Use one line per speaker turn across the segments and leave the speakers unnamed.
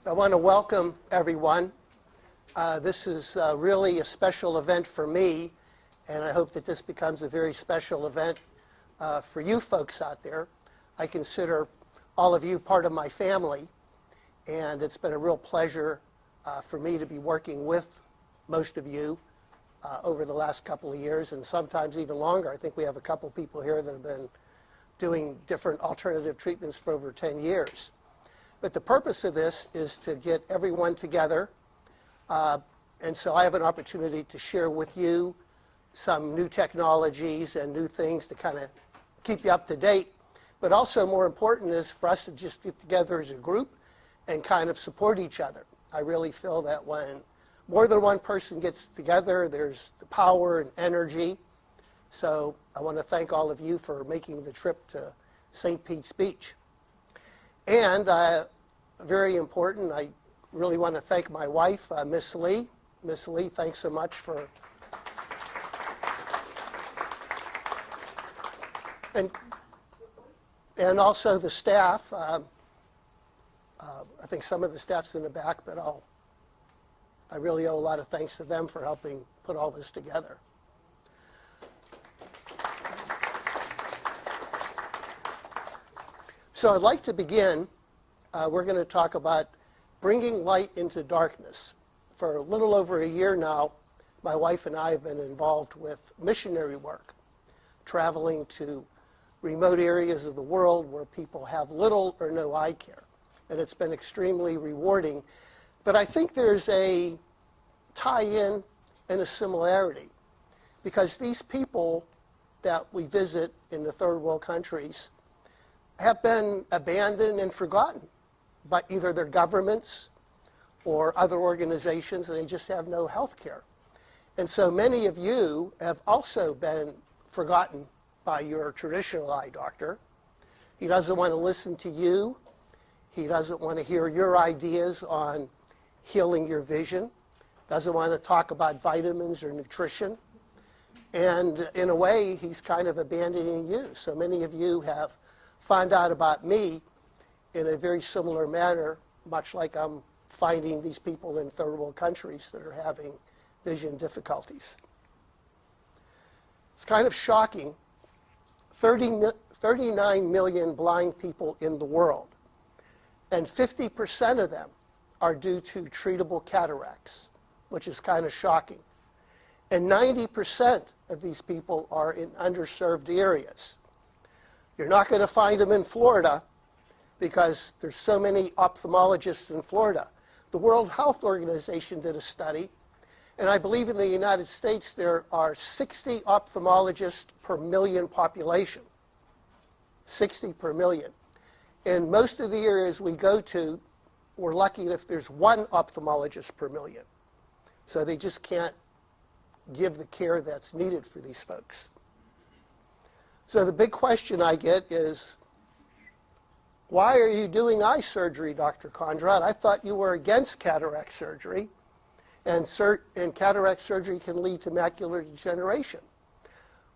I want to welcome everyone. This is really a special event for me, and I hope that this becomes a very special event for you folks out there. I consider all of you part of my family, and it's been a real pleasure for me to be working with most of you over the last couple of years, and sometimes even longer. I think we have a couple people here that have been doing different alternative treatments for over 10 years. But the purpose of this is to get everyone together, and so I have an opportunity to share with you some new technologies and new things to kind of keep you up to date. But also more important is for us to just get together as a group and kind of support each other. I really feel that when more than one person gets together, there's the power and energy. So I want to thank all of you for making the trip to St. Pete's Beach. And very important, I really want to thank my wife, Miss Lee. Miss Lee, thanks so much for... And also the staff. I think some of the staff's in the back, but I really owe a lot of thanks to them for helping put all this together. So I'd like to begin. We're going to talk about bringing light into darkness. For a little over a year now, my wife and I have been involved with missionary work, traveling to remote areas of the world where people have little or no eye care. And it's been extremely rewarding. But I think there's a tie-in and a similarity, because these people that we visit in the third world countries have been abandoned and forgotten by either their governments or other organizations, and they just have no health care. And so many of you have also been forgotten by your traditional eye doctor. He doesn't want to listen to you. He doesn't want to hear your ideas on healing your vision. Doesn't want to talk about vitamins or nutrition. And in a way, he's kind of abandoning you. So many of you have found out about me in a very similar manner, much like I'm finding these people in third world countries that are having vision difficulties. It's kind of shocking. 39 million blind people in the world, and 50% of them are due to treatable cataracts, which is kind of shocking. And 90% of these people are in underserved areas. You're not going to find them in Florida because there's so many ophthalmologists in Florida. The World Health Organization did a study, and I believe in the United States there are 60 ophthalmologists per million population. 60 per million. In most of the areas we go to, we're lucky if there's one ophthalmologist per million. So they just can't give the care that's needed for these folks. So the big question I get is, why are you doing eye surgery, Dr. Kondrot? I thought you were against cataract surgery, and cataract surgery can lead to macular degeneration.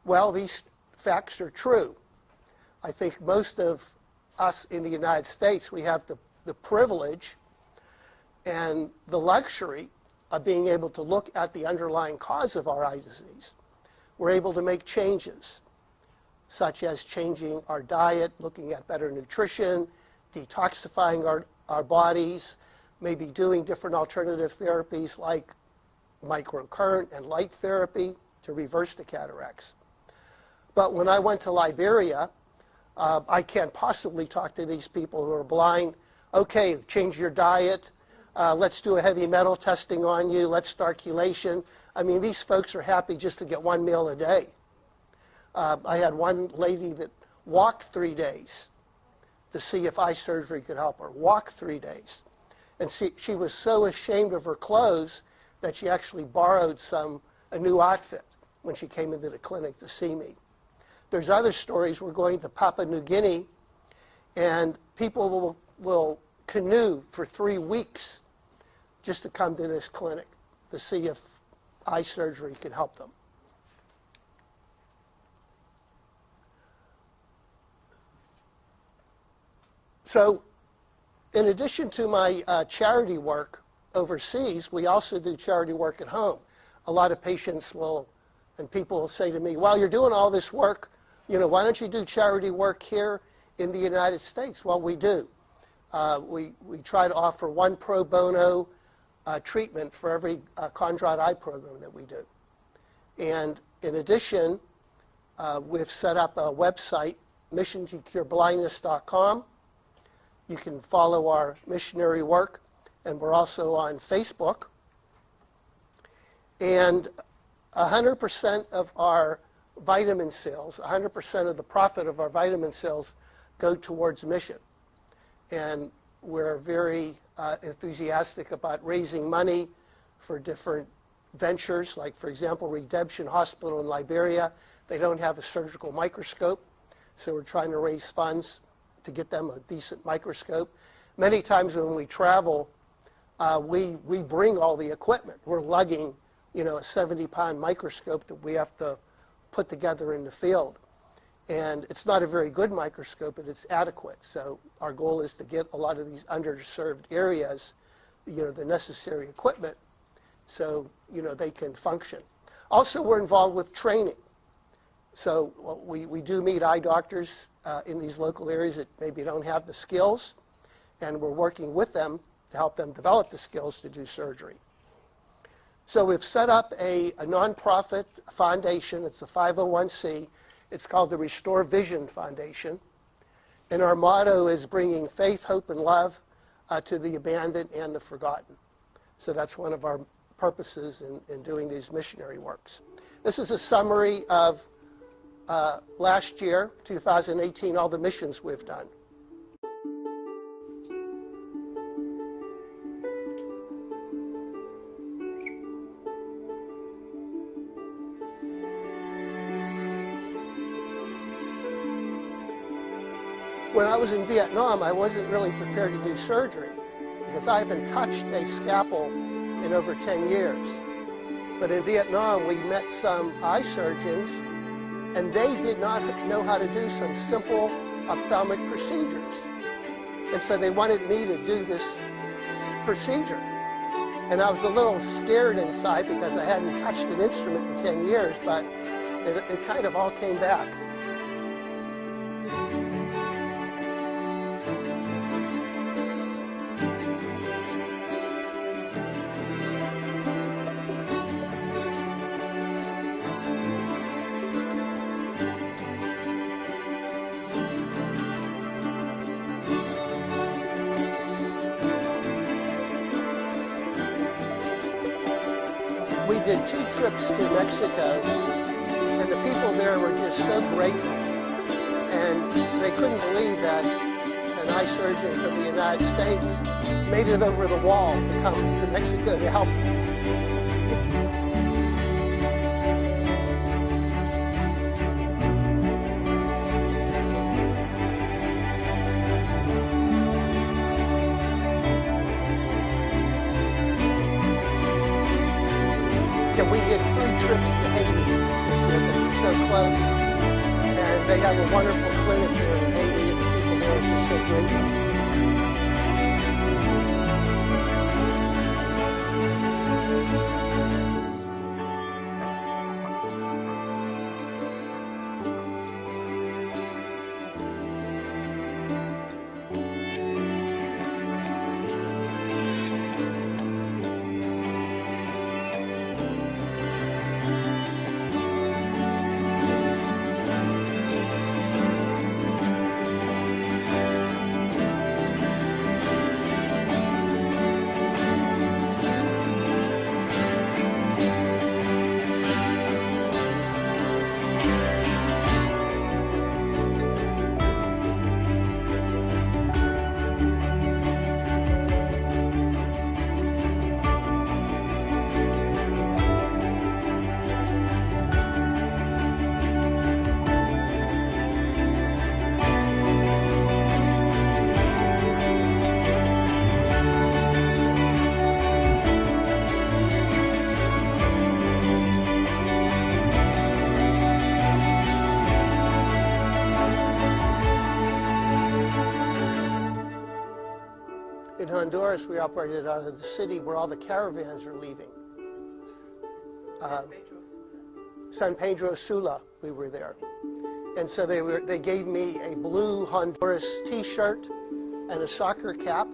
Well, these facts are true. I think most of us in the United States, we have the privilege and the luxury of being able to look at the underlying cause of our eye disease. We're able to make changes, such as changing our diet, looking at better nutrition, detoxifying our bodies, maybe doing different alternative therapies like microcurrent and light therapy to reverse the cataracts. But when I went to Liberia, I can't possibly talk to these people who are blind. Okay, change your diet. Let's do a heavy metal testing on you. Let's start chelation. I mean, these folks are happy just to get one meal a day. I had one lady that walked 3 days to see if eye surgery could help her. Walked 3 days. And she was so ashamed of her clothes that she actually borrowed a new outfit when she came into the clinic to see me. There's other stories. We're going to Papua New Guinea, and people will canoe for 3 weeks just to come to this clinic to see if eye surgery can help them. So In addition to my charity work overseas, we also do charity work at home. A lot of patients and people will say to me, well, you're doing all this work, why don't you do charity work here in the United States? Well, we do. We try to offer one pro bono treatment for every Kondrot eye program that we do. And in addition, we've set up a website, missiontocureblindness.com. You can follow our missionary work, and we're also on Facebook. And 100% of our vitamin sales, 100% of the profit of our vitamin sales go towards mission. And we're very enthusiastic about raising money for different ventures, like, for example, Redemption Hospital in Liberia. They don't have a surgical microscope, so we're trying to raise funds to get them a decent microscope. Many times when we travel, we bring all the equipment. We're lugging, a 70-pound microscope that we have to put together in the field. And it's not a very good microscope, but it's adequate. So our goal is to get a lot of these underserved areas, the necessary equipment so, they can function. Also, we're involved with training. So we do meet eye doctors in these local areas that maybe don't have the skills, and we're working with them to help them develop the skills to do surgery. So we've set up a nonprofit foundation. It's a 501c. It's called the Restore Vision Foundation. And our motto is bringing faith, hope, and love to the abandoned and the forgotten. So that's one of our purposes in doing these missionary works. This is a summary of last year, 2018, all the missions we've done. When I was in Vietnam, I wasn't really prepared to do surgery because I haven't touched a scalpel in over 10 years. But in Vietnam, we met some eye surgeons, and they did not know how to do some simple ophthalmic procedures. And so they wanted me to do this procedure. And I was a little scared inside because I hadn't touched an instrument in 10 years, but it kind of all came back. We did 2 trips to Mexico, and the people there were just so grateful. And they couldn't believe that an eye surgeon from the United States made it over the wall to come to Mexico to help them. We did 3 trips to Haiti this year because we're so close, and they have a wonderful clinic there in Haiti, and the people there are just so grateful. In Honduras, we operated out of the city where all the caravans are leaving. San Pedro Sula, we were there. And so they gave me a blue Honduras t-shirt and a soccer cap,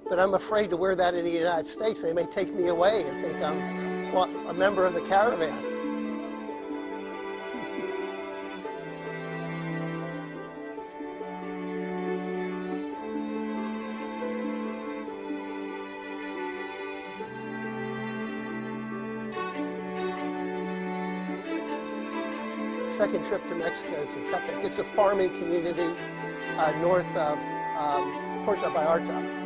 but I'm afraid to wear that in the United States. They may take me away and think I'm a member of the caravan. Second trip to Mexico, to Tepic. It's a farming community north of Puerto Vallarta.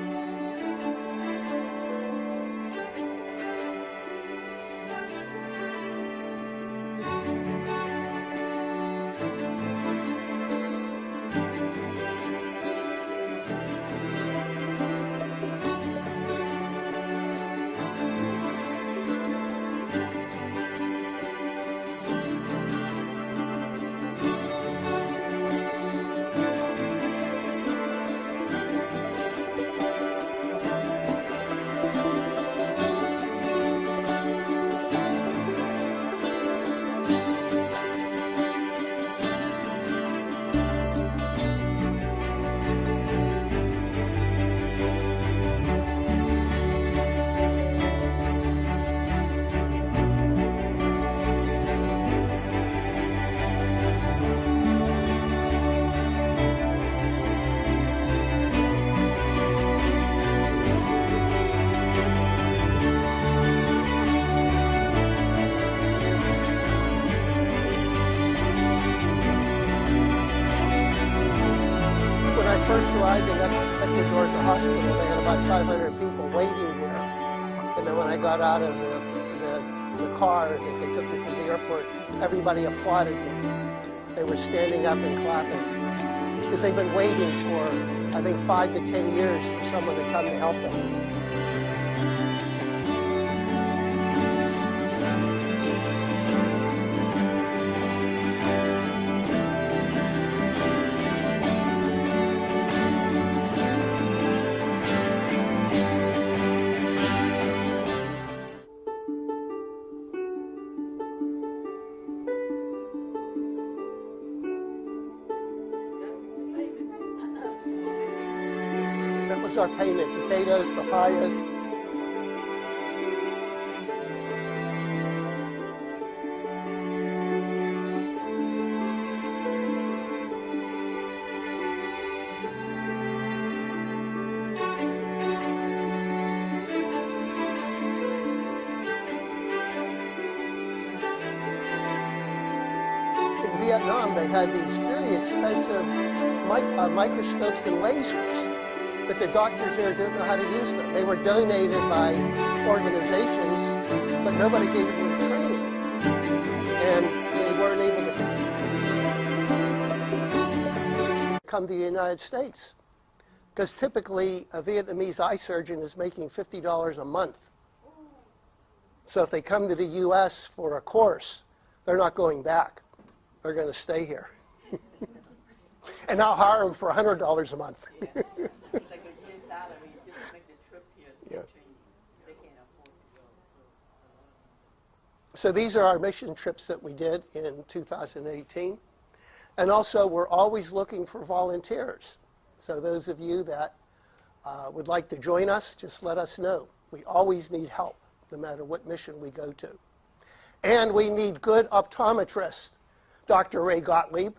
First arrived in Ecuador at the hospital, they had about 500 people waiting there. And then when I got out of the car that they took me from the airport, everybody applauded me. They were standing up and clapping because they've been waiting for, I think, 5 to 10 years for someone to come to help them. That was our payment, potatoes, papayas. In Vietnam, they had these very expensive microscopes and lasers. But the doctors there didn't know how to use them. They were donated by organizations, but nobody gave them the training. And they weren't able to come to the United States. Because typically, a Vietnamese eye surgeon is making $50 a month. So if they come to the US for a course, they're not going back. They're going to stay here. And I'll hire them for $100 a month. So these are our mission trips that we did in 2018. And also, we're always looking for volunteers. So those of you that would like to join us, just let us know. We always need help, no matter what mission we go to. And we need good optometrists. Dr. Ray Gottlieb,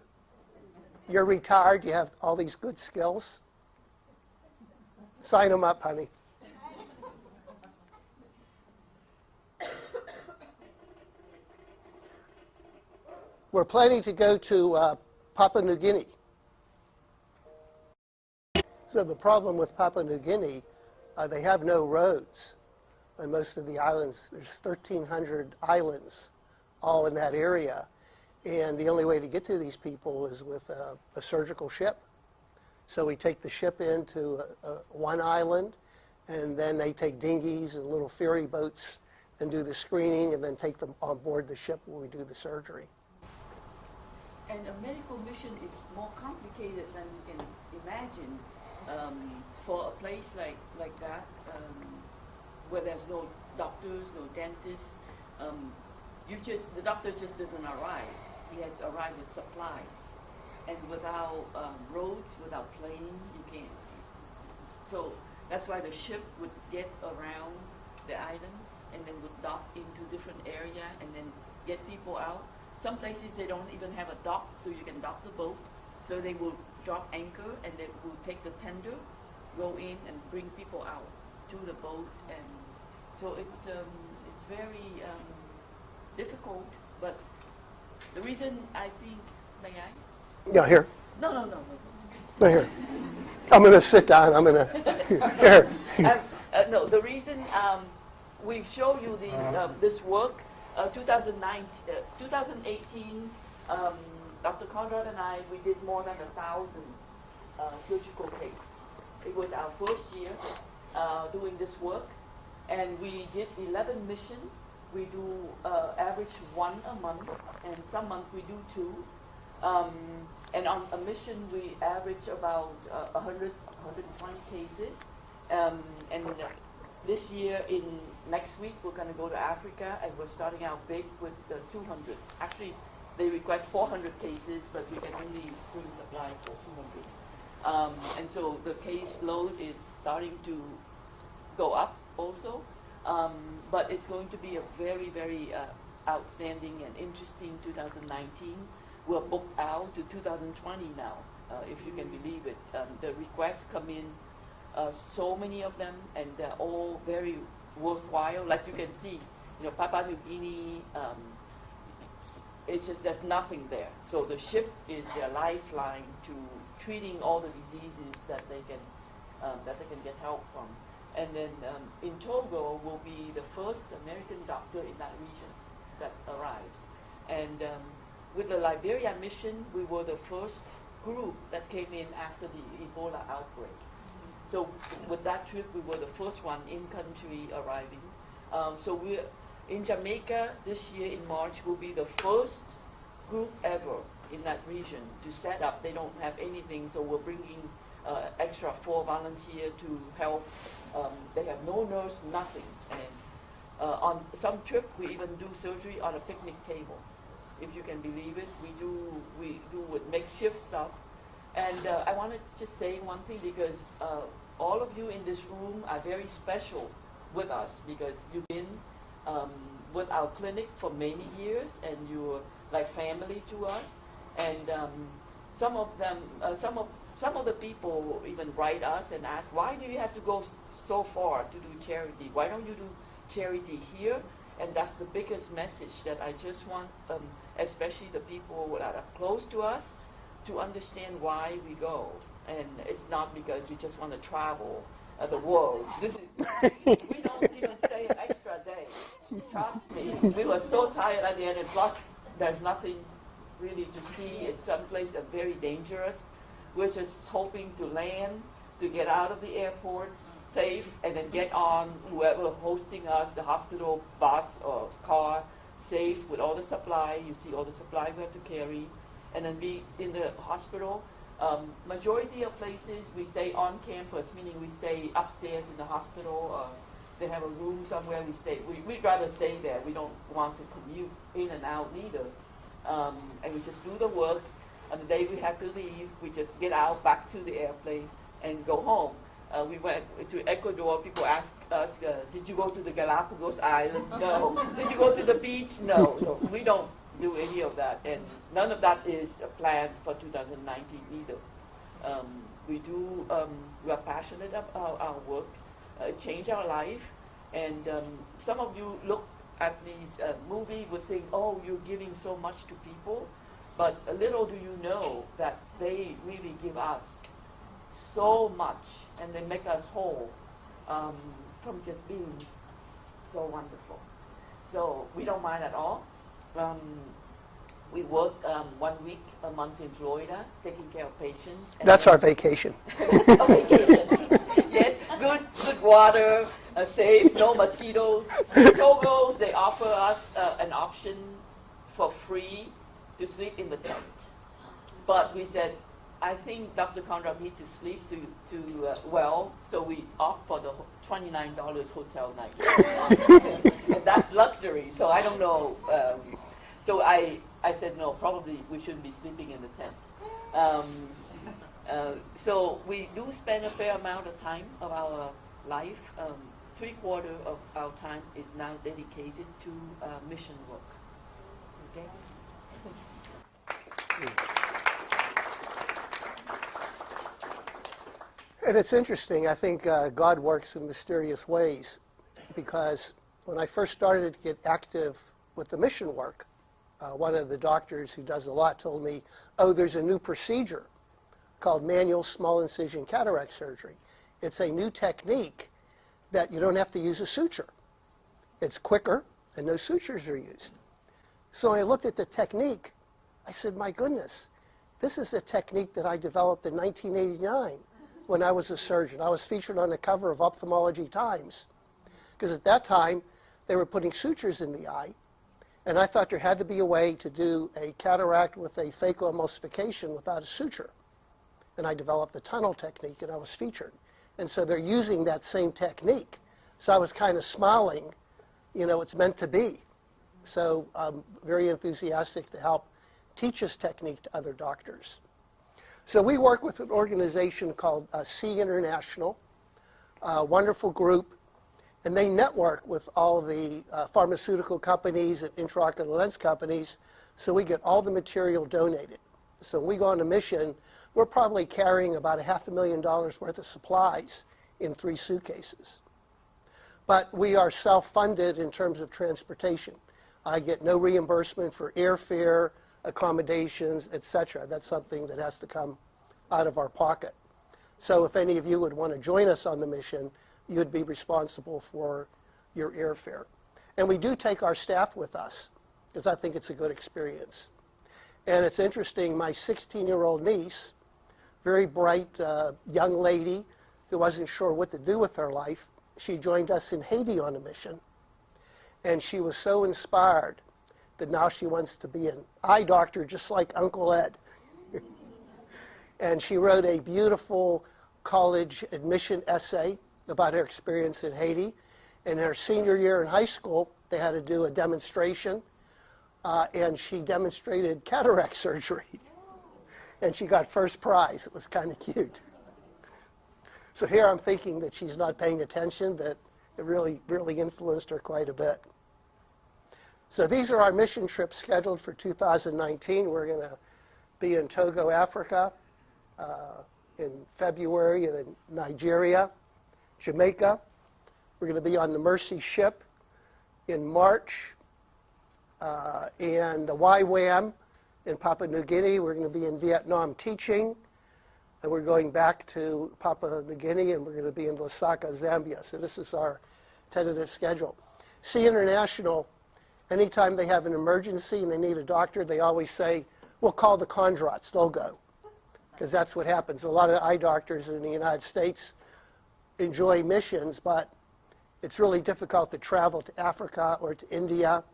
you're retired, you have all these good skills. Sign them up, honey. We're planning to go to Papua New Guinea. So the problem with Papua New Guinea, they have no roads. On most of the islands, there's 1,300 islands all in that area. And the only way to get to these people is with a surgical ship. So we take the ship into one island, and then they take dinghies and little ferry boats and do the screening, and then take them on board the ship where we do the surgery.
And a medical mission is more complicated than you can imagine. for a place like that, where there's no doctors, no dentists, the doctor just doesn't arrive. He has arrived with supplies. And without roads, without plane, you can't. So that's why the ship would get around the island and then would dock into different area and then get people out. Some places they don't even have a dock, so you can dock the boat. So they will drop anchor and they will take the tender, go in and bring people out to the boat. And so it's very difficult. But the reason I think, may I?
Yeah, here.
No.
No, here. I'm going to sit down. I'm going to, here.
No, the reason we show you this work, 2018, Dr. Kondrot and I, we did more than 1,000 surgical cases. It was our first year doing this work, and we did 11 missions. We do average 1 a month, and some months we do 2. And on a mission, we average about 100, 120 cases. And this year, next week, we're going to go to Africa, and we're starting out big with 200. Actually, they request 400 cases, but we can only bring supply for 200. And so the case load is starting to go up also. But it's going to be a very, very outstanding and interesting 2019. We're booked out to 2020 now, if you can believe it. The requests come in, so many of them, and they're all very worthwhile. Like you can see, Papua New Guinea, it's just there's nothing there. So the ship is their lifeline to treating all the diseases that they can get help from. And then in Togo will be the first American doctor in that region that arrives. And with the Liberia mission, we were the first group that came in after the Ebola outbreak. So with that trip, we were the first one in country arriving. So we're in Jamaica this year in March will be the first group ever in that region to set up. They don't have anything, so we're bringing extra 4 volunteers to help. They have no nurse, nothing. And on some trip, we even do surgery on a picnic table. If you can believe it, we do with makeshift stuff. And I want to just say one thing, because all of you in this room are very special with us, because you've been with our clinic for many years, and you're like family to us. And some of the people even write us and ask, why do you have to go so far to do charity? Why don't you do charity here? And that's the biggest message that I just want, especially the people that are close to us, to understand why we go. And it's not because we just want to travel the world. We don't even stay an extra day. Trust me. We were so tired at the end, and plus there's nothing really to see. In some places are very dangerous. We're just hoping to land, to get out of the airport safe, and then get on whoever hosting us, the hospital bus or car, safe with all the supply. You see all the supply we have to carry, and then be in the hospital. Majority of places we stay on campus, meaning we stay upstairs in the hospital. They have a room somewhere we stay. We'd rather stay there. We don't want to commute in and out either. And we just do the work. On the day we have to leave, we just get out back to the airplane and go home. We went to Ecuador. People ask us, did you go to the Galapagos Island? No. Did you go to the beach? No. We don't do any of that. And none of that is planned for 2019 either. We are passionate about our work, change our life. And some of you look at these movies would think, oh, you're giving so much to people. But little do you know that they really give us so much, and they make us whole from just being so wonderful. So we don't mind at all. We work 1 week a month in Florida, taking care of patients.
That's our vacation.
A vacation. Yes, good water, safe, no mosquitoes. Togos, they offer us an option for free to sleep in the tent. But we said, I think Dr. Kondrot need to sleep to well, so we opt for the $29 hotel night. And that's luxury, so I don't know. So I said, no, probably we shouldn't be sleeping in the tent. So we do spend a fair amount of time of our life. 3/4 of our time is now dedicated to mission work. Okay?
And it's interesting, I think God works in mysterious ways, because when I first started to get active with the mission work, one of the doctors who does a lot told me, oh, there's a new procedure called manual small incision cataract surgery. It's a new technique that you don't have to use a suture. It's quicker and no sutures are used. So I looked at the technique. I said, my goodness, this is a technique that I developed in 1989 when I was a surgeon. I was featured on the cover of Ophthalmology Times, because at that time they were putting sutures in the eye, and I thought there had to be a way to do a cataract with a phacoemulsification without a suture. And I developed the tunnel technique, and I was featured. And so they're using that same technique. So I was kind of smiling, you know, it's meant to be. So I'm very enthusiastic to help teach this technique to other doctors. So we work with an organization called C International, a wonderful group, and they network with all the pharmaceutical companies and intraocular lens companies, so we get all the material donated. So when we go on a mission, we're probably carrying about $500,000 worth of supplies in 3 suitcases. But we are self-funded in terms of transportation. I get no reimbursement for airfare, accommodations, etc. That's something that has to come out of our pocket. So if any of you would want to join us on the mission, you'd be responsible for your airfare. And we do take our staff with us, because I think it's a good experience. And it's interesting, my 16-year-old niece, very bright young lady who wasn't sure what to do with her life, she joined us in Haiti on a mission. And she was so inspired that now she wants to be an eye doctor just like Uncle Ed. And she wrote a beautiful college admission essay about her experience in Haiti. And in her senior year in high school, they had to do a demonstration, and she demonstrated cataract surgery. And she got first prize. It was kind of cute. So here I'm thinking that she's not paying attention, but it really influenced her quite a bit. So these are our mission trips scheduled for 2019. We're going to be in Togo, Africa, in February, and in Nigeria, Jamaica. We're going to be on the Mercy ship in March, and the YWAM in Papua New Guinea. We're going to be in Vietnam teaching, and we're going back to Papua New Guinea, and we're going to be in Lusaka, Zambia. So this is our tentative schedule. C International, anytime they have an emergency and they need a doctor, they always say, we'll call the Kondrots, they'll go. Because that's what happens. A lot of eye doctors in the United States enjoy missions, but it's really difficult to travel to Africa or to India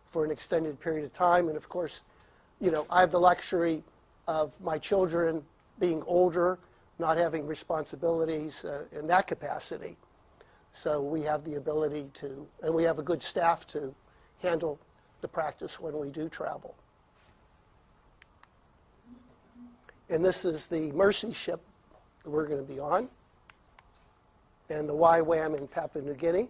for an extended period of time. And of course, you know, I have the luxury of my children being older, not having responsibilities in that capacity. So we have the ability to, and we have a good staff to handle the practice when we do travel. And this is the Mercy ship that we're going to be on, and the YWAM in Papua New Guinea.